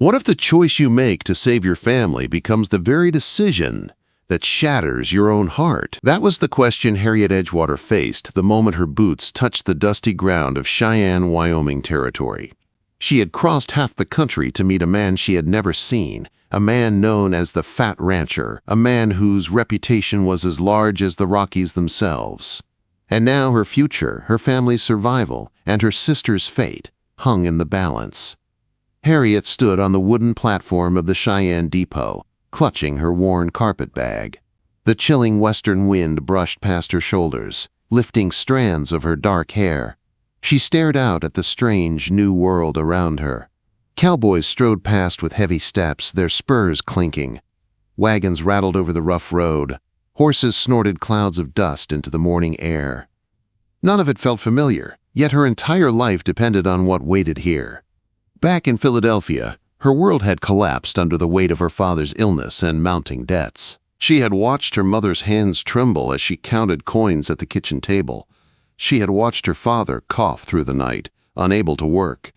What if the choice you make to save your family becomes the very decision that shatters your own heart? That was the question Harriet Edgewater faced the moment her boots touched the dusty ground of Cheyenne, Wyoming territory. She had crossed half the country to meet a man she had never seen, a man known as the Fat Rancher, a man whose reputation was as large as the Rockies themselves. And now her future, her family's survival, and her sister's fate hung in the balance. Harriet stood on the wooden platform of the Cheyenne depot, clutching her worn carpet bag. The chilling western wind brushed past her shoulders, lifting strands of her dark hair. She stared out at the strange new world around her. Cowboys strode past with heavy steps, their spurs clinking. Wagons rattled over the rough road. Horses snorted clouds of dust into the morning air. None of it felt familiar, yet her entire life depended on what waited here. Back in Philadelphia, her world had collapsed under the weight of her father's illness and mounting debts. She had watched her mother's hands tremble as she counted coins at the kitchen table. She had watched her father cough through the night, unable to work.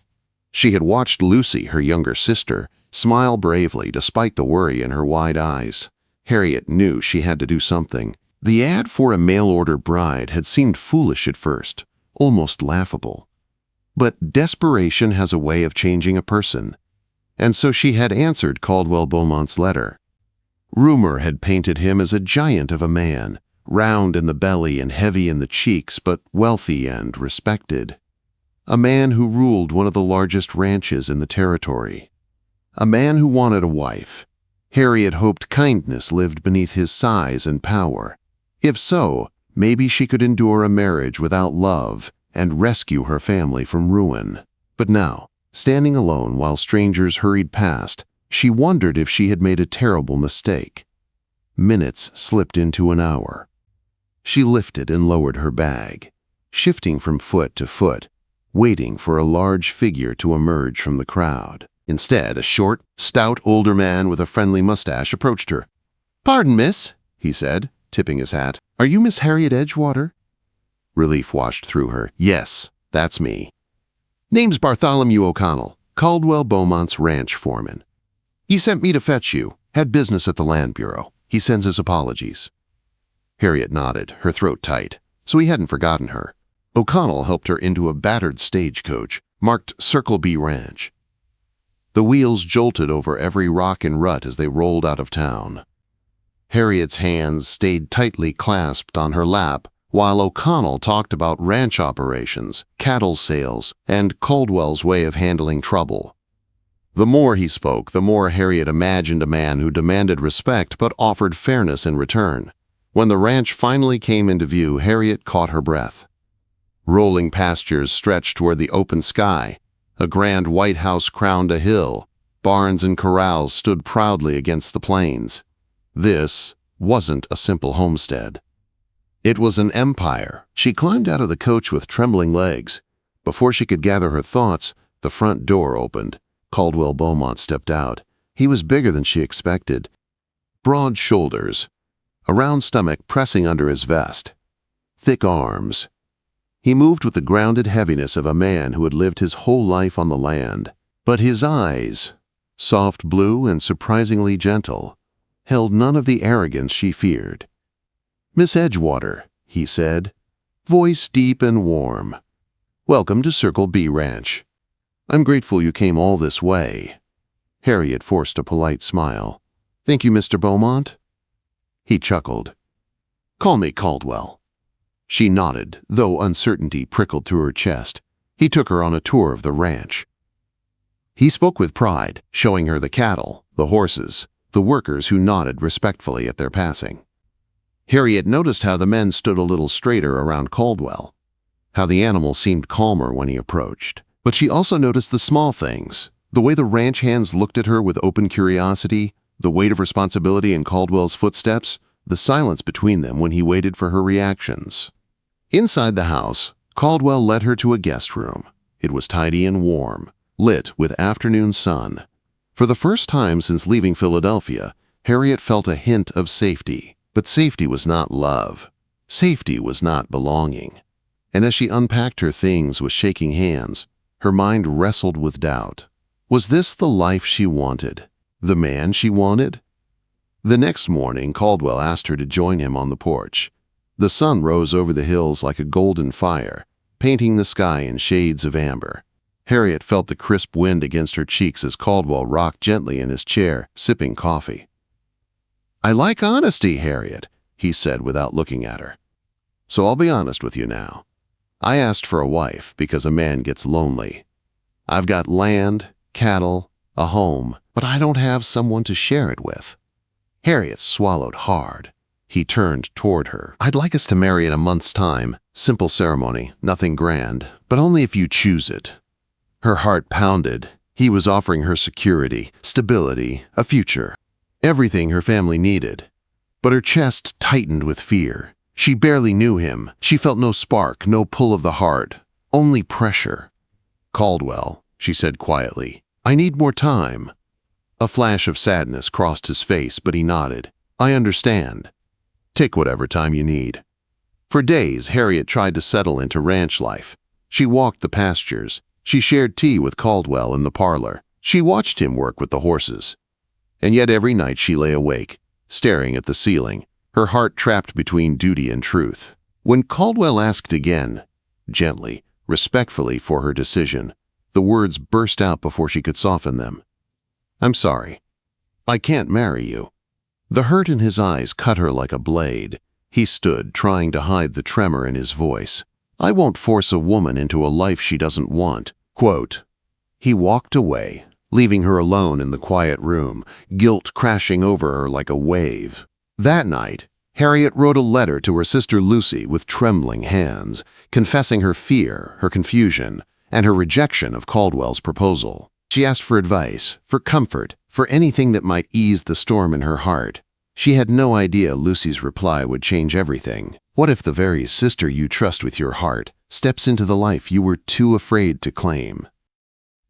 She had watched Lucy, her younger sister, smile bravely despite the worry in her wide eyes. Harriet knew she had to do something. The ad for a mail-order bride had seemed foolish at first, almost laughable. But desperation has a way of changing a person, and so she had answered Caldwell Bowmont's letter. Rumor had painted him as a giant of a man, round in the belly and heavy in the cheeks, but wealthy and respected. A man who ruled one of the largest ranches in the territory. A man who wanted a wife. Harriet hoped kindness lived beneath his size and power. If so, maybe she could endure a marriage without love and rescue her family from ruin. But now, standing alone while strangers hurried past, she wondered if she had made a terrible mistake. Minutes slipped into an hour. She lifted and lowered her bag, shifting from foot to foot, waiting for a large figure to emerge from the crowd. Instead, a short, stout older man with a friendly mustache approached her. "Pardon, miss," he said, tipping his hat. "Are you Miss Harriet Edgewater?" Relief washed through her. "Yes, that's me." "Name's Bartholomew O'Connell, Caldwell Bowmont's ranch foreman. He sent me to fetch you. Had business at the Land Bureau. He sends his apologies." Harriet nodded, her throat tight, so he hadn't forgotten her. O'Connell helped her into a battered stagecoach, marked Circle B Ranch. The wheels jolted over every rock and rut as they rolled out of town. Harriet's hands stayed tightly clasped on her lap, while O'Connell talked about ranch operations, cattle sales, and Caldwell's way of handling trouble. The more he spoke, the more Harriet imagined a man who demanded respect but offered fairness in return. When the ranch finally came into view, Harriet caught her breath. Rolling pastures stretched toward the open sky. A grand white house crowned a hill. Barns and corrals stood proudly against the plains. This wasn't a simple homestead. It was an empire. She climbed out of the coach with trembling legs. Before she could gather her thoughts, the front door opened. Caldwell Bowmont stepped out. He was bigger than she expected. Broad shoulders, a round stomach pressing under his vest, thick arms. He moved with the grounded heaviness of a man who had lived his whole life on the land. But his eyes, soft blue and surprisingly gentle, held none of the arrogance she feared. "Miss Edgewater," he said, voice deep and warm. "Welcome to Circle B Ranch. I'm grateful you came all this way." Harriet forced a polite smile. "Thank you, Mr. Bowmont." He chuckled. "Call me Caldwell." She nodded, though uncertainty prickled through her chest. He took her on a tour of the ranch. He spoke with pride, showing her the cattle, the horses, the workers who nodded respectfully at their passing. Harriet noticed how the men stood a little straighter around Caldwell, how the animal seemed calmer when he approached. But she also noticed the small things, the way the ranch hands looked at her with open curiosity, the weight of responsibility in Caldwell's footsteps, the silence between them when he waited for her reactions. Inside the house, Caldwell led her to a guest room. It was tidy and warm, lit with afternoon sun. For the first time since leaving Philadelphia, Harriet felt a hint of safety. But safety was not love. Safety was not belonging. And as she unpacked her things with shaking hands, her mind wrestled with doubt. Was this the life she wanted? The man she wanted? The next morning, Caldwell asked her to join him on the porch. The sun rose over the hills like a golden fire, painting the sky in shades of amber. Harriet felt the crisp wind against her cheeks as Caldwell rocked gently in his chair, sipping coffee. "I like honesty, Harriet," he said without looking at her. "So I'll be honest with you now. I asked for a wife because a man gets lonely. I've got land, cattle, a home, but I don't have someone to share it with." Harriet swallowed hard. He turned toward her. "I'd like us to marry in a month's time. Simple ceremony, nothing grand, but only if you choose it." Her heart pounded. He was offering her security, stability, a future, everything her family needed. But her chest tightened with fear. She barely knew him. She felt no spark, no pull of the heart, only pressure. "Caldwell," she said quietly, "I need more time." A flash of sadness crossed his face, but he nodded. "I understand. Take whatever time you need." For days, Harriet tried to settle into ranch life. She walked the pastures. She shared tea with Caldwell in the parlor. She watched him work with the horses. And yet every night she lay awake, staring at the ceiling, her heart trapped between duty and truth. When Caldwell asked again, gently, respectfully for her decision, the words burst out before she could soften them. "I'm sorry. I can't marry you." The hurt in his eyes cut her like a blade. He stood, trying to hide the tremor in his voice. "I won't force a woman into a life she doesn't want." Quote. He walked away, leaving her alone in the quiet room, guilt crashing over her like a wave. That night, Harriet wrote a letter to her sister Lucy with trembling hands, confessing her fear, her confusion, and her rejection of Caldwell's proposal. She asked for advice, for comfort, for anything that might ease the storm in her heart. She had no idea Lucy's reply would change everything. What if the very sister you trust with your heart steps into the life you were too afraid to claim?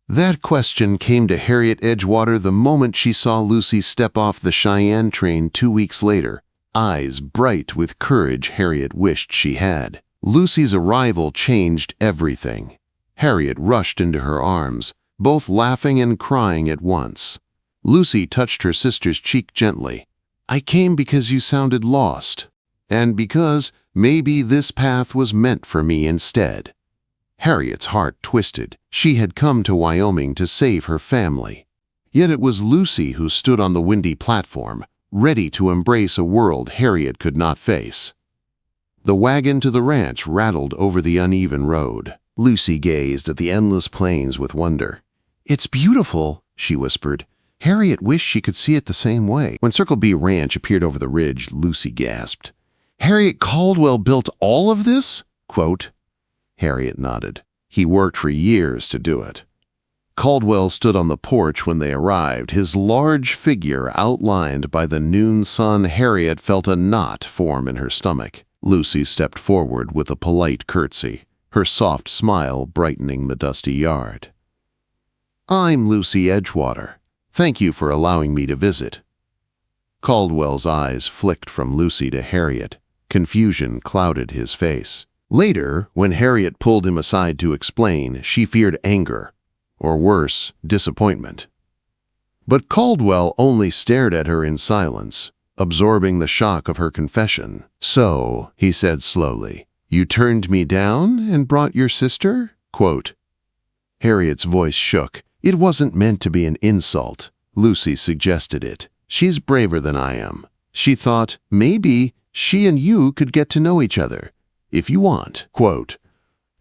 That question came to Harriet Edgewater the moment she saw Lucy step off the Cheyenne train 2 weeks later, eyes bright with courage Harriet wished she had. Lucy's arrival changed everything. Harriet rushed into her arms, both laughing and crying at once. Lucy touched her sister's cheek gently. "I came because you sounded lost, and because maybe this path was meant for me instead." Harriet's heart twisted. She had come to Wyoming to save her family. Yet it was Lucy who stood on the windy platform, ready to embrace a world Harriet could not face. The wagon to the ranch rattled over the uneven road. Lucy gazed at the endless plains with wonder. "It's beautiful," she whispered. Harriet wished she could see it the same way. When Circle B Ranch appeared over the ridge, Lucy gasped. "Harriet Caldwell built all of this?" Quote. Harriet nodded. "He worked for years to do it." Caldwell stood on the porch when they arrived, his large figure outlined by the noon sun. Harriet felt a knot form in her stomach. Lucy stepped forward with a polite curtsy, her soft smile brightening the dusty yard. "I'm Lucy Edgewater. Thank you for allowing me to visit." Caldwell's eyes flicked from Lucy to Harriet. Confusion clouded his face. Later, when Harriet pulled him aside to explain, she feared anger, or worse, disappointment. But Caldwell only stared at her in silence, absorbing the shock of her confession. "So," he said slowly, "you turned me down and brought your sister?" Quote. Harriet's voice shook. "It wasn't meant to be an insult." Lucy suggested it. "She's braver than I am." She thought, maybe she and you could get to know each other, if you want. Quote.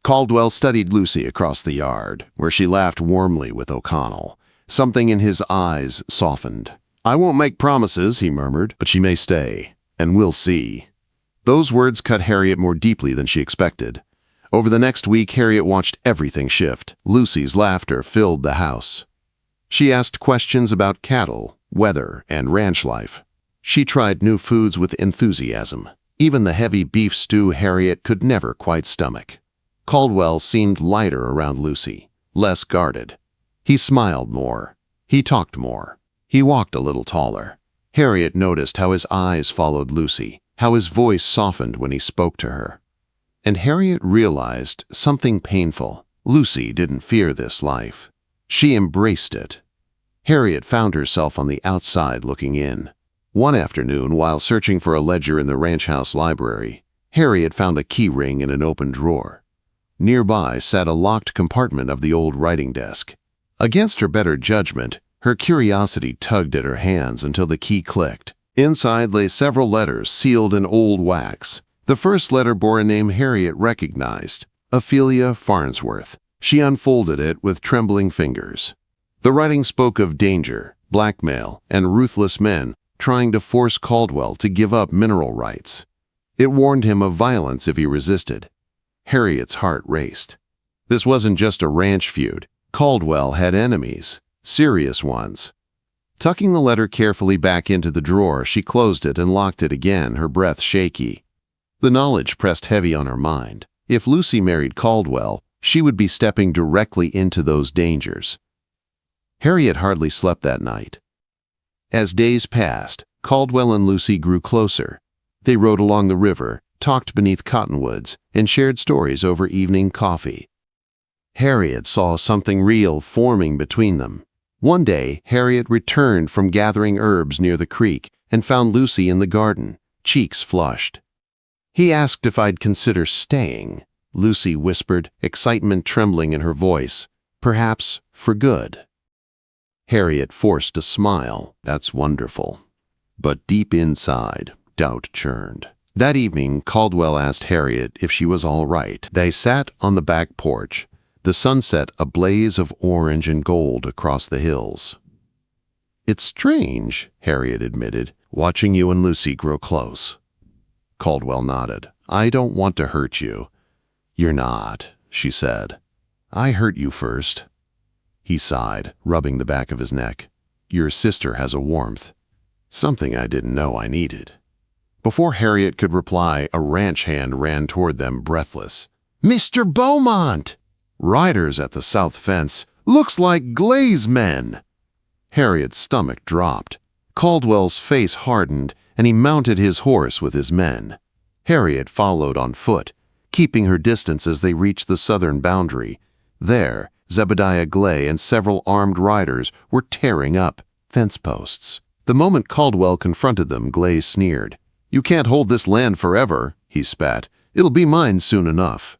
Caldwell studied Lucy across the yard, where she laughed warmly with O'Connell. Something in his eyes softened. "I won't make promises," he murmured, "but she may stay, and we'll see." Those words cut Harriet more deeply than she expected. Over the next week, Harriet watched everything shift. Lucy's laughter filled the house. She asked questions about cattle, weather, and ranch life. She tried new foods with enthusiasm, even the heavy beef stew Harriet could never quite stomach. Caldwell seemed lighter around Lucy, less guarded. He smiled more. He talked more. He walked a little taller. Harriet noticed how his eyes followed Lucy, how his voice softened when he spoke to her. And Harriet realized something painful. Lucy didn't fear this life. She embraced it. Harriet found herself on the outside looking in. One afternoon, while searching for a ledger in the ranch house library, Harriet found a key ring in an open drawer. Nearby sat a locked compartment of the old writing desk. Against her better judgment, her curiosity tugged at her hands until the key clicked. Inside lay several letters sealed in old wax. The first letter bore a name Harriet recognized, Ophelia Farnsworth. She unfolded it with trembling fingers. The writing spoke of danger, blackmail, and ruthless men trying to force Caldwell to give up mineral rights. It warned him of violence if he resisted. Harriet's heart raced. This wasn't just a ranch feud. Caldwell had enemies, serious ones. Tucking the letter carefully back into the drawer, she closed it and locked it again, her breath shaky. The knowledge pressed heavy on her mind. If Lucy married Caldwell, she would be stepping directly into those dangers. Harriet hardly slept that night. As days passed, Caldwell and Lucy grew closer. They rode along the river, talked beneath cottonwoods, and shared stories over evening coffee. Harriet saw something real forming between them. One day, Harriet returned from gathering herbs near the creek and found Lucy in the garden, cheeks flushed. "He asked if I'd consider staying," Lucy whispered, excitement trembling in her voice. "Perhaps for good." Harriet forced a smile. "That's wonderful." But deep inside, doubt churned. That evening, Caldwell asked Harriet if she was all right. They sat on the back porch, the sunset a blaze of orange and gold across the hills. "It's strange," Harriet admitted, "watching you and Lucy grow close." Caldwell nodded. "I don't want to hurt you." "You're not," she said. "I hurt you first." He sighed, rubbing the back of his neck. "Your sister has a warmth. Something I didn't know I needed." Before Harriet could reply, a ranch hand ran toward them, breathless. "Mr. Bowmont!" "Riders at the south fence. Looks like Glaze men." Harriet's stomach dropped. Caldwell's face hardened, and he mounted his horse with his men. Harriet followed on foot, keeping her distance as they reached the southern boundary. There, Zebediah Glay and several armed riders were tearing up fence posts. The moment Caldwell confronted them, Glay sneered. "You can't hold this land forever," he spat. "It'll be mine soon enough."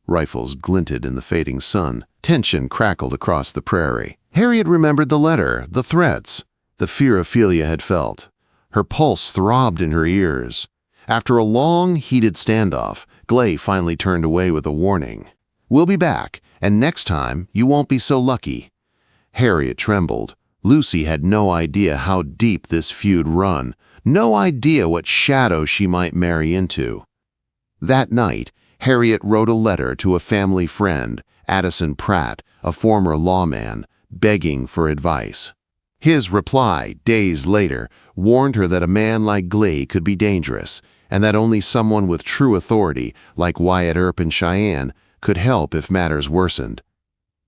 Rifles glinted in the fading sun. Tension crackled across the prairie. Harriet remembered the letter, the threats, the fear Ophelia had felt. Her pulse throbbed in her ears. After a long, heated standoff, Glay finally turned away with a warning. "We'll be back, and next time you won't be so lucky." Harriet trembled. Lucy had no idea how deep this feud run, no idea what shadow she might marry into. That night, Harriet wrote a letter to a family friend, Addison Pratt, a former lawman, begging for advice. His reply, days later, warned her that a man like Glay could be dangerous, and that only someone with true authority, like Wyatt Earp in Cheyenne, could help if matters worsened.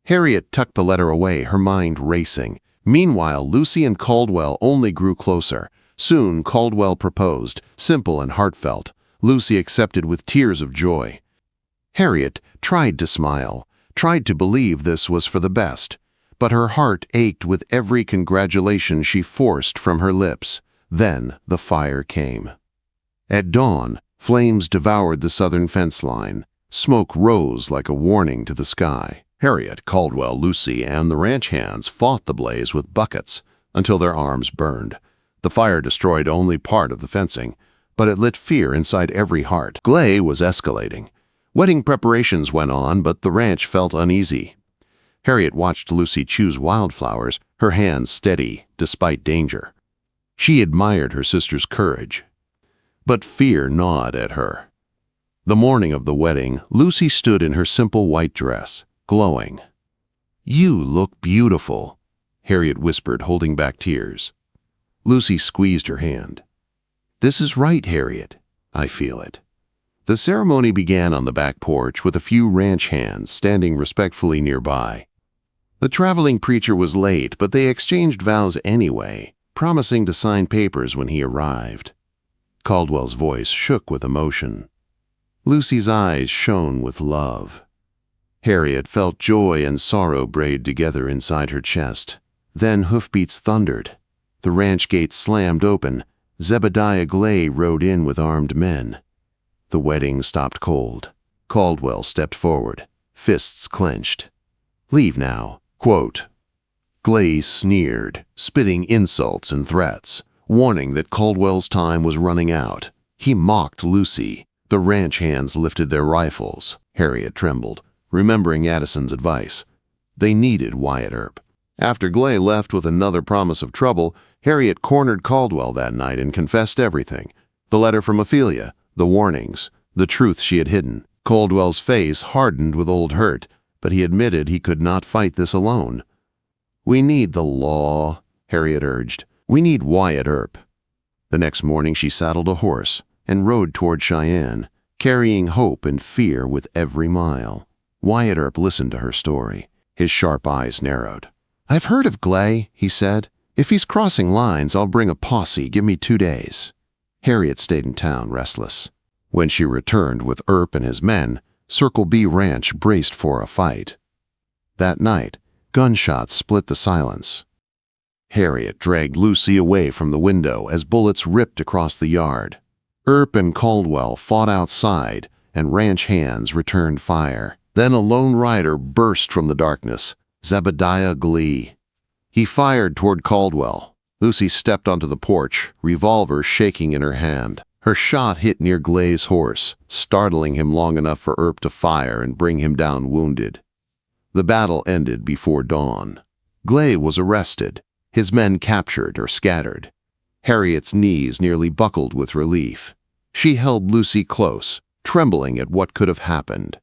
Harriet tucked the letter away, her mind racing. Meanwhile, Lucy and Caldwell only grew closer. Soon, Caldwell proposed, simple and heartfelt. Lucy accepted with tears of joy. Harriet tried to smile, tried to believe this was for the best, but her heart ached with every congratulation she forced from her lips. Then the fire came. At dawn, flames devoured the southern fence line. Smoke rose like a warning to the sky. Harriet, Caldwell, Lucy, and the ranch hands fought the blaze with buckets until their arms burned. The fire destroyed only part of the fencing, but it lit fear inside every heart. Glay was escalating. Wedding preparations went on, but the ranch felt uneasy. Harriet watched Lucy choose wildflowers, her hands steady despite danger. She admired her sister's courage, but fear gnawed at her. The morning of the wedding, Lucy stood in her simple white dress, glowing. "You look beautiful," Harriet whispered, holding back tears. Lucy squeezed her hand. "This is right, Harriet. I feel it." The ceremony began on the back porch with a few ranch hands standing respectfully nearby. The traveling preacher was late, but they exchanged vows anyway, promising to sign papers when he arrived. Caldwell's voice shook with emotion. Lucy's eyes shone with love. Harriet felt joy and sorrow braid together inside her chest. Then hoofbeats thundered. The ranch gates slammed open. Zebediah Glay rode in with armed men. The wedding stopped cold. Caldwell stepped forward, fists clenched. "Leave now," quote. Glay sneered, spitting insults and threats, warning that Caldwell's time was running out. He mocked Lucy. The ranch hands lifted their rifles. Harriet trembled, remembering Addison's advice. They needed Wyatt Earp. After Glay left with another promise of trouble, Harriet cornered Caldwell that night and confessed everything. The letter from Ophelia, the warnings, the truth she had hidden. Caldwell's face hardened with old hurt, but he admitted he could not fight this alone. "We need the law," Harriet urged. "We need Wyatt Earp." The next morning she saddled a horse and rode toward Cheyenne, carrying hope and fear with every mile. Wyatt Earp listened to her story. His sharp eyes narrowed. "I've heard of Glay," he said. "If he's crossing lines, I'll bring a posse. Give me 2 days." Harriet stayed in town, restless. When she returned with Earp and his men, Circle B Ranch braced for a fight. That night, gunshots split the silence. Harriet dragged Lucy away from the window as bullets ripped across the yard. Earp and Caldwell fought outside, and ranch hands returned fire. Then a lone rider burst from the darkness, Zebediah Glay. He fired toward Caldwell. Lucy stepped onto the porch, revolver shaking in her hand. Her shot hit near Glay's horse, startling him long enough for Earp to fire and bring him down wounded. The battle ended before dawn. Glay was arrested, his men captured or scattered. Harriet's knees nearly buckled with relief. She held Lucy close, trembling at what could have happened.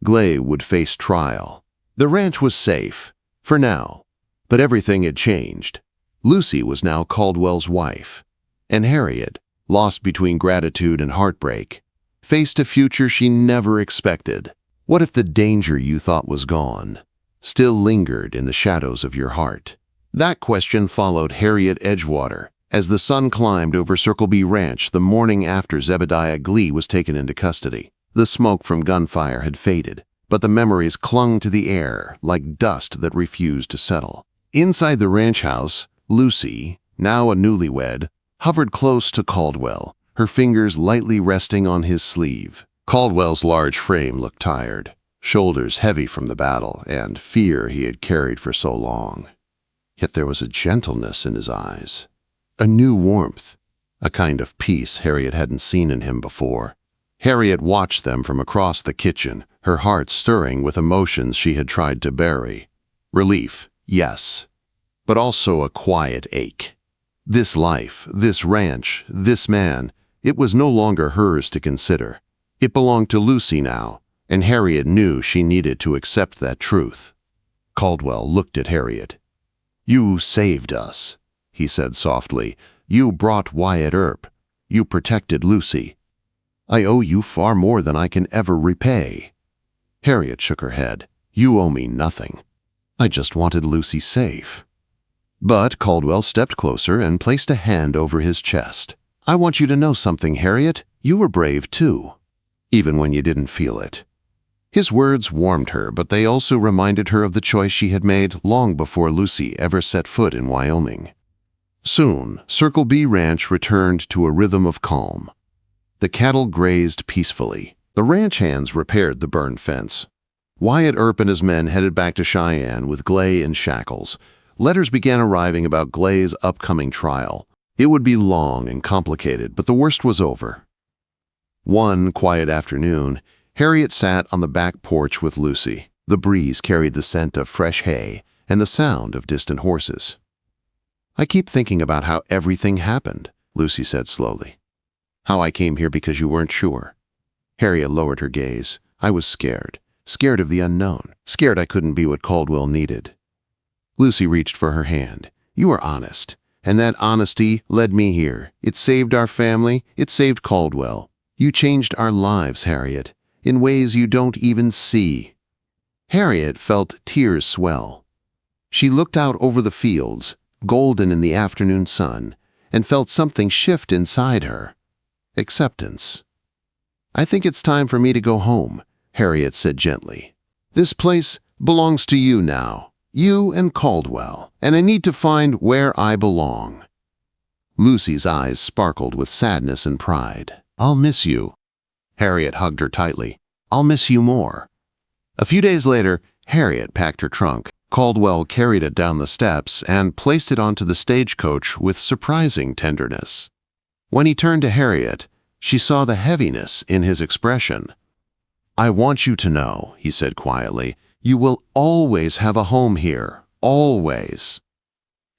Glay would face trial. The ranch was safe, for now, but everything had changed. Lucy was now Caldwell's wife, and Harriet, lost between gratitude and heartbreak, faced a future she never expected. What if the danger you thought was gone still lingered in the shadows of your heart? That question followed Harriet Edgewater as the sun climbed over Circle B Ranch the morning after Zebediah Glay was taken into custody. The smoke from gunfire had faded, but the memories clung to the air like dust that refused to settle. Inside the ranch house, Lucy, now a newlywed, hovered close to Caldwell, her fingers lightly resting on his sleeve. Caldwell's large frame looked tired, shoulders heavy from the battle and fear he had carried for so long. Yet there was a gentleness in his eyes, a new warmth, a kind of peace Harriet hadn't seen in him before. Harriet watched them from across the kitchen, her heart stirring with emotions she had tried to bury. Relief, yes, but also a quiet ache. This life, this ranch, this man, it was no longer hers to consider. It belonged to Lucy now, and Harriet knew she needed to accept that truth. Caldwell looked at Harriet. "You saved us," he said softly. "You brought Wyatt Earp. You protected Lucy. I owe you far more than I can ever repay." Harriet shook her head. "You owe me nothing. I just wanted Lucy safe." But Caldwell stepped closer and placed a hand over his chest. "I want you to know something, Harriet. You were brave too, even when you didn't feel it." His words warmed her, but they also reminded her of the choice she had made long before Lucy ever set foot in Wyoming. Soon, Circle B Ranch returned to a rhythm of calm. The cattle grazed peacefully. The ranch hands repaired the burned fence. Wyatt Earp and his men headed back to Cheyenne with Glay in shackles. Letters began arriving about Glay's upcoming trial. It would be long and complicated, but the worst was over. One quiet afternoon, Harriet sat on the back porch with Lucy. The breeze carried the scent of fresh hay and the sound of distant horses. "I keep thinking about how everything happened," Lucy said slowly. "How I came here because you weren't sure." Harriet lowered her gaze. "I was scared. Scared of the unknown. Scared I couldn't be what Caldwell needed." Lucy reached for her hand. "You were honest, and that honesty led me here. It saved our family. It saved Caldwell. You changed our lives, Harriet, in ways you don't even see." Harriet felt tears swell. She looked out over the fields, golden in the afternoon sun, and felt something shift inside her. Acceptance. "I think it's time for me to go home," Harriet said gently. This place belongs to you now, you and Caldwell, and I need to find where I belong." Lucy's eyes sparkled with sadness and pride. "I'll miss you." Harriet hugged her tightly. "I'll miss you more." A few days later, Harriet packed her trunk. Caldwell carried it down the steps and placed it onto the stagecoach with surprising tenderness. When he turned to Harriet, she saw the heaviness in his expression. "I want you to know," he said quietly, "you will always have a home here, always."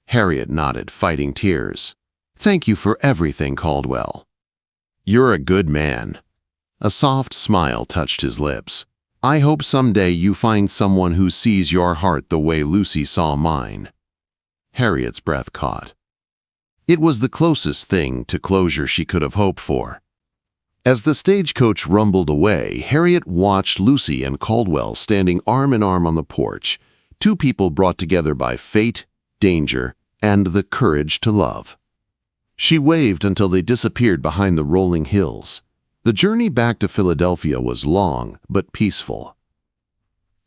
Harriet nodded, fighting tears. "Thank you for everything, Caldwell." "You're a good man." A soft smile touched his lips. "I hope someday you find someone who sees your heart the way Lucy saw mine." Harriet's breath caught. It was the closest thing to closure she could have hoped for. As the stagecoach rumbled away, Harriet watched Lucy and Caldwell standing arm in arm on the porch, two people brought together by fate, danger, and the courage to love. She waved until they disappeared behind the rolling hills. The journey back to Philadelphia was long but peaceful.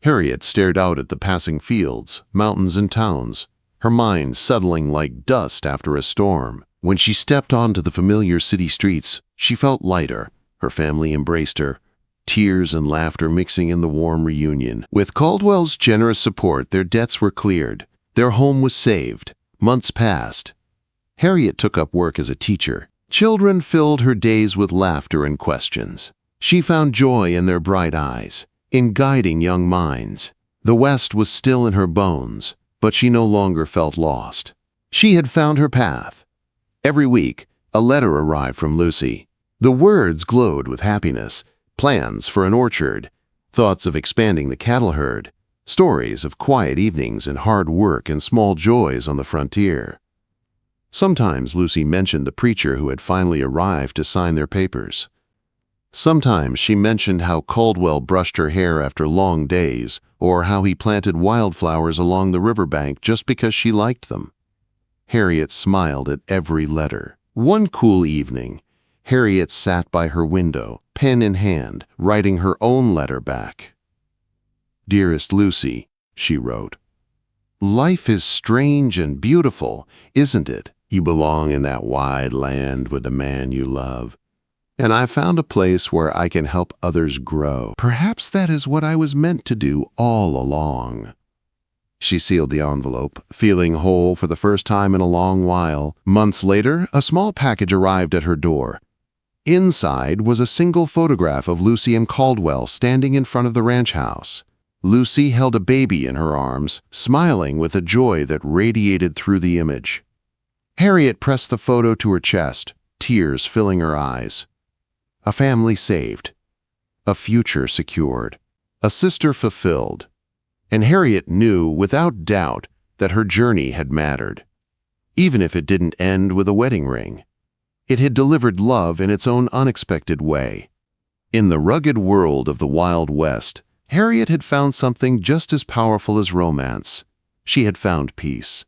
Harriet stared out at the passing fields, mountains, and towns, her mind settling like dust after a storm. When she stepped onto the familiar city streets, she felt lighter. Her family embraced her, tears and laughter mixing in the warm reunion. With Caldwell's generous support, their debts were cleared. Their home was saved. Months passed. Harriet took up work as a teacher. Children filled her days with laughter and questions. She found joy in their bright eyes, in guiding young minds. The West was still in her bones, but she no longer felt lost. She had found her path. Every week, a letter arrived from Lucy. The words glowed with happiness, plans for an orchard, thoughts of expanding the cattle herd, stories of quiet evenings and hard work and small joys on the frontier. Sometimes Lucy mentioned the preacher who had finally arrived to sign their papers. Sometimes she mentioned how Caldwell brushed her hair after long days, or how he planted wildflowers along the riverbank just because she liked them. Harriet smiled at every letter. One cool evening, Harriet sat by her window, pen in hand, writing her own letter back. "Dearest Lucy," she wrote, "life is strange and beautiful, isn't it? You belong in that wide land with the man you love. And I found a place where I can help others grow. Perhaps that is what I was meant to do all along." She sealed the envelope, feeling whole for the first time in a long while. Months later, a small package arrived at her door. Inside was a single photograph of Lucy and Caldwell standing in front of the ranch house. Lucy held a baby in her arms, smiling with a joy that radiated through the image. Harriet pressed the photo to her chest, tears filling her eyes. A family saved, a future secured, a sister fulfilled. And Harriet knew without doubt that her journey had mattered. Even if it didn't end with a wedding ring, it had delivered love in its own unexpected way. In the rugged world of the Wild West, Harriet had found something just as powerful as romance. She had found peace.